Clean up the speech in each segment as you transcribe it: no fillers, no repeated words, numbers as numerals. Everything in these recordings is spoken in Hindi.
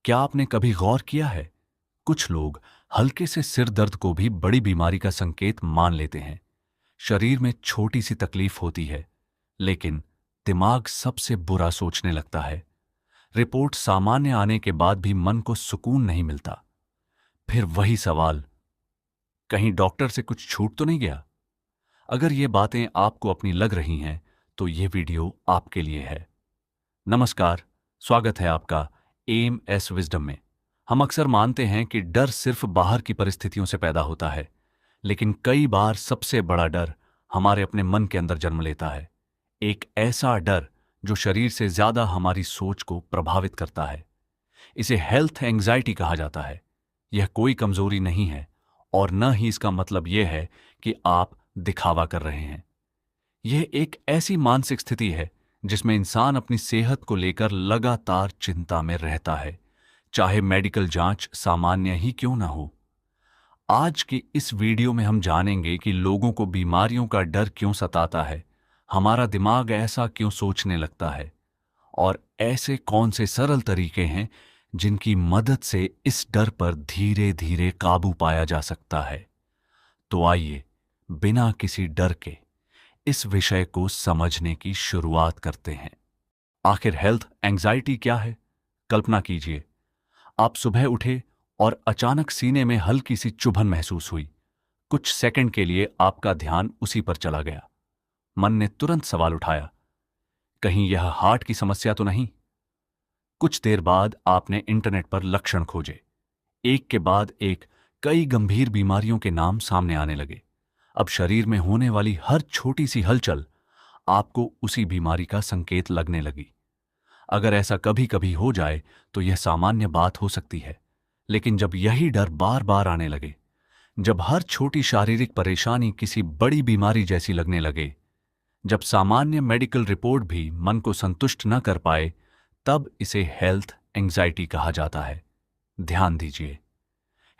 क्या आपने कभी गौर किया है, कुछ लोग हल्के से सिर दर्द को भी बड़ी बीमारी का संकेत मान लेते हैं। शरीर में छोटी सी तकलीफ होती है, लेकिन दिमाग सबसे बुरा सोचने लगता है। रिपोर्ट सामान्य आने के बाद भी मन को सुकून नहीं मिलता। फिर वही सवाल, कहीं डॉक्टर से कुछ छूट तो नहीं गया? अगर ये बातें आपको अपनी लग रही हैं, तो ये वीडियो आपके लिए है। नमस्कार, स्वागत है आपका एम एस विजडम में। हम अक्सर मानते हैं कि डर सिर्फ बाहर की परिस्थितियों से पैदा होता है, लेकिन कई बार सबसे बड़ा डर हमारे अपने मन के अंदर जन्म लेता है। एक ऐसा डर जो शरीर से ज्यादा हमारी सोच को प्रभावित करता है। इसे हेल्थ एंग्जाइटी कहा जाता है। यह कोई कमजोरी नहीं है, और न ही इसका मतलब यह है कि आप दिखावा कर रहे हैं। यह एक ऐसी मानसिक स्थिति है जिसमें इंसान अपनी सेहत को लेकर लगातार चिंता में रहता है, चाहे मेडिकल जांच सामान्य ही क्यों ना हो। आज के इस वीडियो में हम जानेंगे कि लोगों को बीमारियों का डर क्यों सताता है, हमारा दिमाग ऐसा क्यों सोचने लगता है, और ऐसे कौन से सरल तरीके हैं जिनकी मदद से इस डर पर धीरे धीरे काबू पाया जा सकता है। तो आइए, बिना किसी डर के इस विषय को समझने की शुरुआत करते हैं। आखिर हेल्थ एंग्जाइटी क्या है? कल्पना कीजिए, आप सुबह उठे और अचानक सीने में हल्की सी चुभन महसूस हुई। कुछ सेकंड के लिए आपका ध्यान उसी पर चला गया। मन ने तुरंत सवाल उठाया, कहीं यह हार्ट की समस्या तो नहीं? कुछ देर बाद आपने इंटरनेट पर लक्षण खोजे। एक के बाद एक कई गंभीर बीमारियों के नाम सामने आने लगे। अब शरीर में होने वाली हर छोटी सी हलचल आपको उसी बीमारी का संकेत लगने लगी। अगर ऐसा कभी कभी हो जाए तो यह सामान्य बात हो सकती है, लेकिन जब यही डर बार बार आने लगे, जब हर छोटी शारीरिक परेशानी किसी बड़ी बीमारी जैसी लगने लगे, जब सामान्य मेडिकल रिपोर्ट भी मन को संतुष्ट न कर पाए, तब इसे हेल्थ एंग्जाइटी कहा जाता है। ध्यान दीजिए,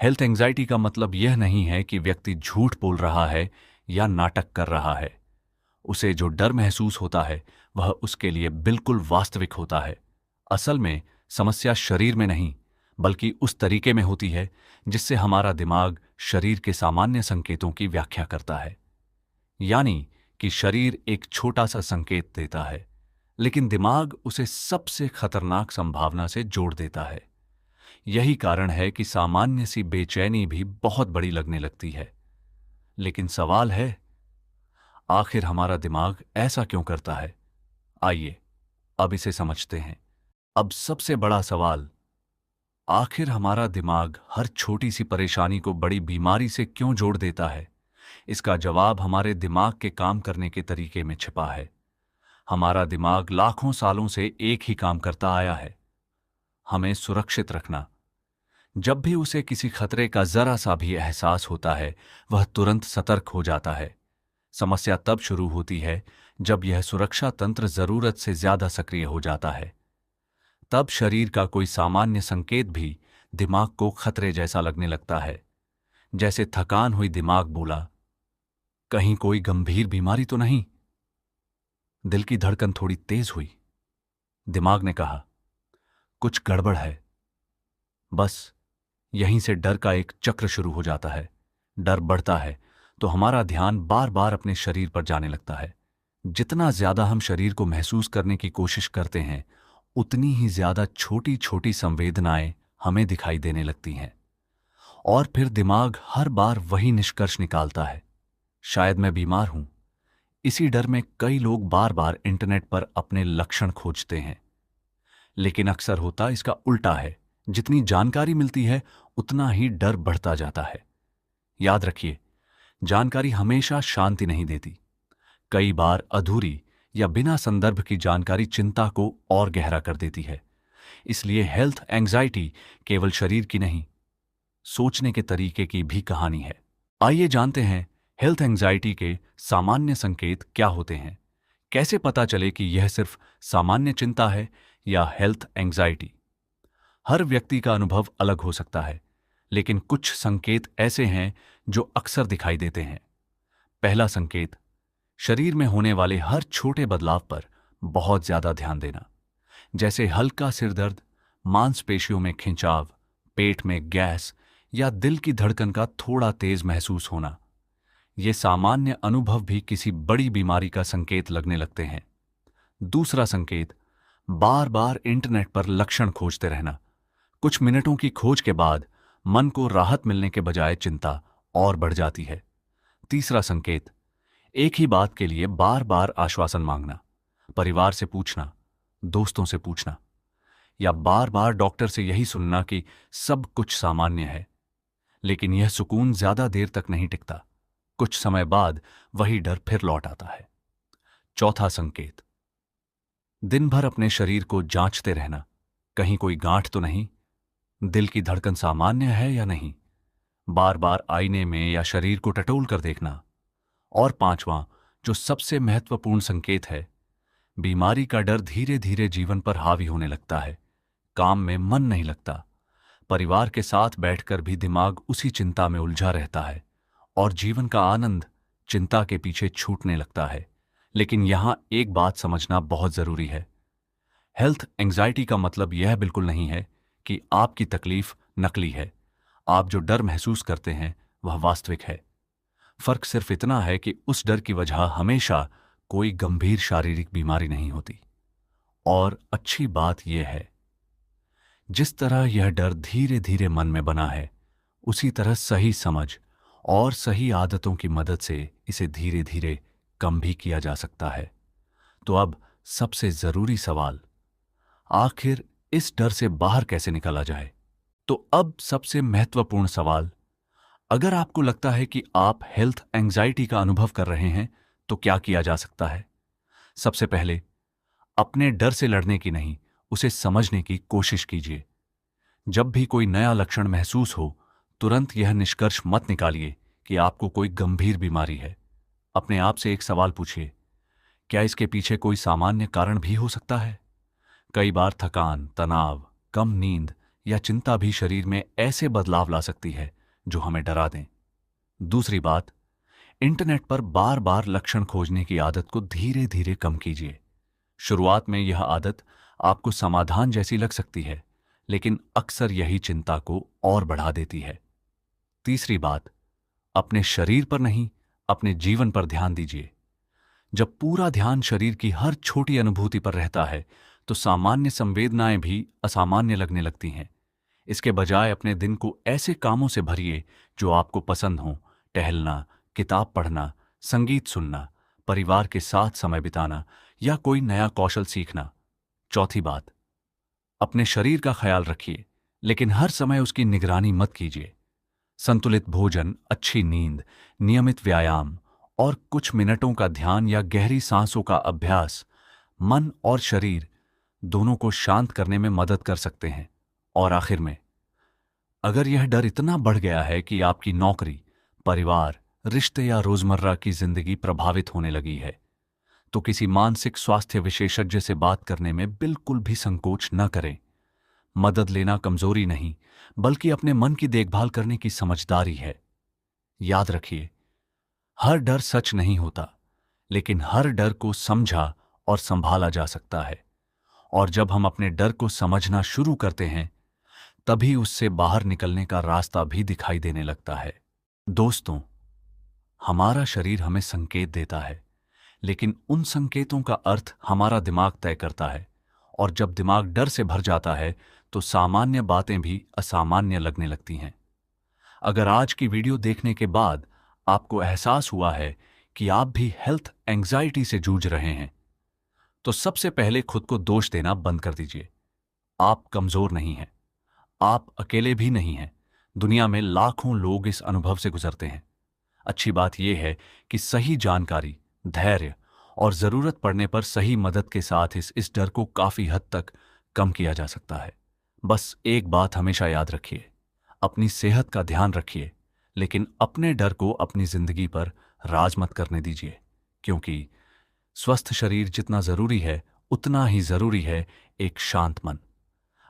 हेल्थ एंग्जाइटी का मतलब यह नहीं है कि व्यक्ति झूठ बोल रहा है या नाटक कर रहा है। उसे जो डर महसूस होता है वह उसके लिए बिल्कुल वास्तविक होता है। असल में समस्या शरीर में नहीं, बल्कि उस तरीके में होती है जिससे हमारा दिमाग शरीर के सामान्य संकेतों की व्याख्या करता है। यानी कि शरीर एक छोटा सा संकेत देता है, लेकिन दिमाग उसे सबसे खतरनाक संभावना से जोड़ देता है। यही कारण है कि सामान्य सी बेचैनी भी बहुत बड़ी लगने लगती है। लेकिन सवाल है, आखिर हमारा दिमाग ऐसा क्यों करता है? आइए, अब इसे समझते हैं। अब सबसे बड़ा सवाल, आखिर हमारा दिमाग हर छोटी सी परेशानी को बड़ी बीमारी से क्यों जोड़ देता है? इसका जवाब हमारे दिमाग के काम करने के तरीके में छिपा है। हमारा दिमाग लाखों सालों से एक ही काम करता आया है, हमें सुरक्षित रखना। जब भी उसे किसी खतरे का जरा सा भी एहसास होता है, वह तुरंत सतर्क हो जाता है। समस्या तब शुरू होती है जब यह सुरक्षा तंत्र जरूरत से ज्यादा सक्रिय हो जाता है। तब शरीर का कोई सामान्य संकेत भी दिमाग को खतरे जैसा लगने लगता है। जैसे थकान हुई दिमाग बोला, कहीं कोई गंभीर बीमारी तो नहीं? दिल की धड़कन थोड़ी तेज हुई, दिमाग ने कहा, कुछ गड़बड़ है। बस यहीं से डर का एक चक्र शुरू हो जाता है। डर बढ़ता है तो हमारा ध्यान बार बार अपने शरीर पर जाने लगता है। जितना ज्यादा हम शरीर को महसूस करने की कोशिश करते हैं, उतनी ही ज्यादा छोटी छोटी संवेदनाएं हमें दिखाई देने लगती हैं। और फिर दिमाग हर बार वही निष्कर्ष निकालता है, शायद मैं बीमार हूं। इसी डर में कई लोग बार बार इंटरनेट पर अपने लक्षण खोजते हैं। लेकिन अक्सर होता इसका उल्टा है। जितनी जानकारी मिलती है, उतना ही डर बढ़ता जाता है। याद रखिए, जानकारी हमेशा शांति नहीं देती। कई बार अधूरी या बिना संदर्भ की जानकारी चिंता को और गहरा कर देती है। इसलिए हेल्थ एंग्जाइटी केवल शरीर की नहीं, सोचने के तरीके की भी कहानी है। आइए जानते हैं, हेल्थ एंग्जाइटी के सामान्य संकेत क्या होते हैं। कैसे पता चले कि यह सिर्फ सामान्य चिंता है या हेल्थ एंग्जाइटी? हर व्यक्ति का अनुभव अलग हो सकता है, लेकिन कुछ संकेत ऐसे हैं जो अक्सर दिखाई देते हैं। पहला संकेत, शरीर में होने वाले हर छोटे बदलाव पर बहुत ज्यादा ध्यान देना। जैसे हल्का सिर दर्द, मांसपेशियों में खिंचाव, पेट में गैस या दिल की धड़कन का थोड़ा तेज महसूस होना। ये सामान्य अनुभव भी किसी बड़ी बीमारी का संकेत लगने लगते हैं। दूसरा संकेत, बार बार इंटरनेट पर लक्षण खोजते रहना। कुछ मिनटों की खोज के बाद मन को राहत मिलने के बजाय चिंता और बढ़ जाती है। तीसरा संकेत, एक ही बात के लिए बार बार आश्वासन मांगना। परिवार से पूछना, दोस्तों से पूछना, या बार बार डॉक्टर से यही सुनना कि सब कुछ सामान्य है। लेकिन यह सुकून ज्यादा देर तक नहीं टिकता। कुछ समय बाद वही डर फिर लौट आता है। चौथा संकेत, दिन भर अपने शरीर को जांचते रहना। कहीं कोई गांठ तो नहीं, दिल की धड़कन सामान्य है या नहीं। बार बार आईने में या शरीर को टटोल कर देखना। और पांचवां, जो सबसे महत्वपूर्ण संकेत है, बीमारी का डर धीरे धीरे जीवन पर हावी होने लगता है। काम में मन नहीं लगता, परिवार के साथ बैठकर भी दिमाग उसी चिंता में उलझा रहता है और जीवन का आनंद चिंता के पीछे छूटने लगता है। लेकिन यहां एक बात समझना बहुत जरूरी है। हेल्थ एंग्जाइटी का मतलब यह बिल्कुल नहीं है कि आपकी तकलीफ नकली है। आप जो डर महसूस करते हैं वह वास्तविक है। फर्क सिर्फ इतना है कि उस डर की वजह हमेशा कोई गंभीर शारीरिक बीमारी नहीं होती। और अच्छी बात यह है, जिस तरह यह डर धीरे धीरे मन में बना है, उसी तरह सही समझ और सही आदतों की मदद से इसे धीरे धीरे कम भी किया जा सकता है। तो अब सबसे जरूरी सवाल, आखिर इस डर से बाहर कैसे निकला जाए? तो अब सबसे महत्वपूर्ण सवाल, अगर आपको लगता है कि आप हेल्थ एंग्जाइटी का अनुभव कर रहे हैं, तो क्या किया जा सकता है? सबसे पहले, अपने डर से लड़ने की नहीं, उसे समझने की कोशिश कीजिए। जब भी कोई नया लक्षण महसूस हो, तुरंत यह निष्कर्ष मत निकालिए कि आपको कोई गंभीर बीमारी है। अपने आप से एक सवाल पूछिए, क्या इसके पीछे कोई सामान्य कारण भी हो सकता है? कई बार थकान, तनाव, कम नींद या चिंता भी शरीर में ऐसे बदलाव ला सकती है जो हमें डरा दें। दूसरी बात, इंटरनेट पर बार बार लक्षण खोजने की आदत को धीरे धीरे कम कीजिए। शुरुआत में यह आदत आपको समाधान जैसी लग सकती है, लेकिन अक्सर यही चिंता को और बढ़ा देती है। तीसरी बात, अपने शरीर पर नहीं, अपने जीवन पर ध्यान दीजिए। जब पूरा ध्यान शरीर की हर छोटी अनुभूति पर रहता है, तो सामान्य संवेदनाएं भी असामान्य लगने लगती हैं। इसके बजाय अपने दिन को ऐसे कामों से भरिए जो आपको पसंद हो। टहलना, किताब पढ़ना, संगीत सुनना, परिवार के साथ समय बिताना या कोई नया कौशल सीखना। चौथी बात, अपने शरीर का ख्याल रखिए, लेकिन हर समय उसकी निगरानी मत कीजिए। संतुलित भोजन, अच्छी नींद, नियमित व्यायाम और कुछ मिनटों का ध्यान या गहरी सांसों का अभ्यास मन और शरीर दोनों को शांत करने में मदद कर सकते हैं। और आखिर में, अगर यह डर इतना बढ़ गया है कि आपकी नौकरी, परिवार, रिश्ते या रोजमर्रा की जिंदगी प्रभावित होने लगी है, तो किसी मानसिक स्वास्थ्य विशेषज्ञ से बात करने में बिल्कुल भी संकोच न करें। मदद लेना कमजोरी नहीं, बल्कि अपने मन की देखभाल करने की समझदारी है। याद रखिए, हर डर सच नहीं होता, लेकिन हर डर को समझा और संभाला जा सकता है। और जब हम अपने डर को समझना शुरू करते हैं, तभी उससे बाहर निकलने का रास्ता भी दिखाई देने लगता है। दोस्तों, हमारा शरीर हमें संकेत देता है, लेकिन उन संकेतों का अर्थ हमारा दिमाग तय करता है। और जब दिमाग डर से भर जाता है, तो सामान्य बातें भी असामान्य लगने लगती हैं। अगर आज की वीडियो देखने के बाद आपको एहसास हुआ है कि आप भी हेल्थ एंग्जाइटी से जूझ रहे हैं, तो सबसे पहले खुद को दोष देना बंद कर दीजिए। आप कमजोर नहीं हैं, आप अकेले भी नहीं हैं। दुनिया में लाखों लोग इस अनुभव से गुजरते हैं। अच्छी बात यह है कि सही जानकारी, धैर्य और जरूरत पड़ने पर सही मदद के साथ इस डर को काफी हद तक कम किया जा सकता है। बस एक बात हमेशा याद रखिए, अपनी सेहत का ध्यान रखिए, लेकिन अपने डर को अपनी जिंदगी पर राज मत करने दीजिए, क्योंकि स्वस्थ शरीर जितना जरूरी है, उतना ही जरूरी है एक शांत मन।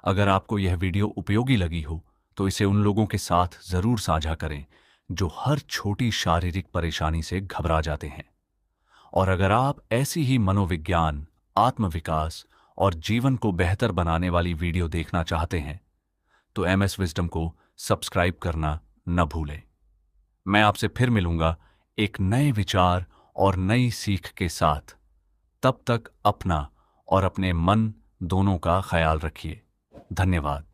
अगर आपको यह वीडियो उपयोगी लगी हो, तो इसे उन लोगों के साथ जरूर साझा करें जो हर छोटी शारीरिक परेशानी से घबरा जाते हैं। और अगर आप ऐसी ही मनोविज्ञान, आत्मविकास और जीवन को बेहतर बनाने वाली वीडियो देखना चाहते हैं तो MS विजडम को सब्सक्राइब करना न भूलें। मैं आपसे फिर मिलूंगा एक नए विचार और नई सीख के साथ। तब तक अपना और अपने मन दोनों का ख्याल रखिए। धन्यवाद।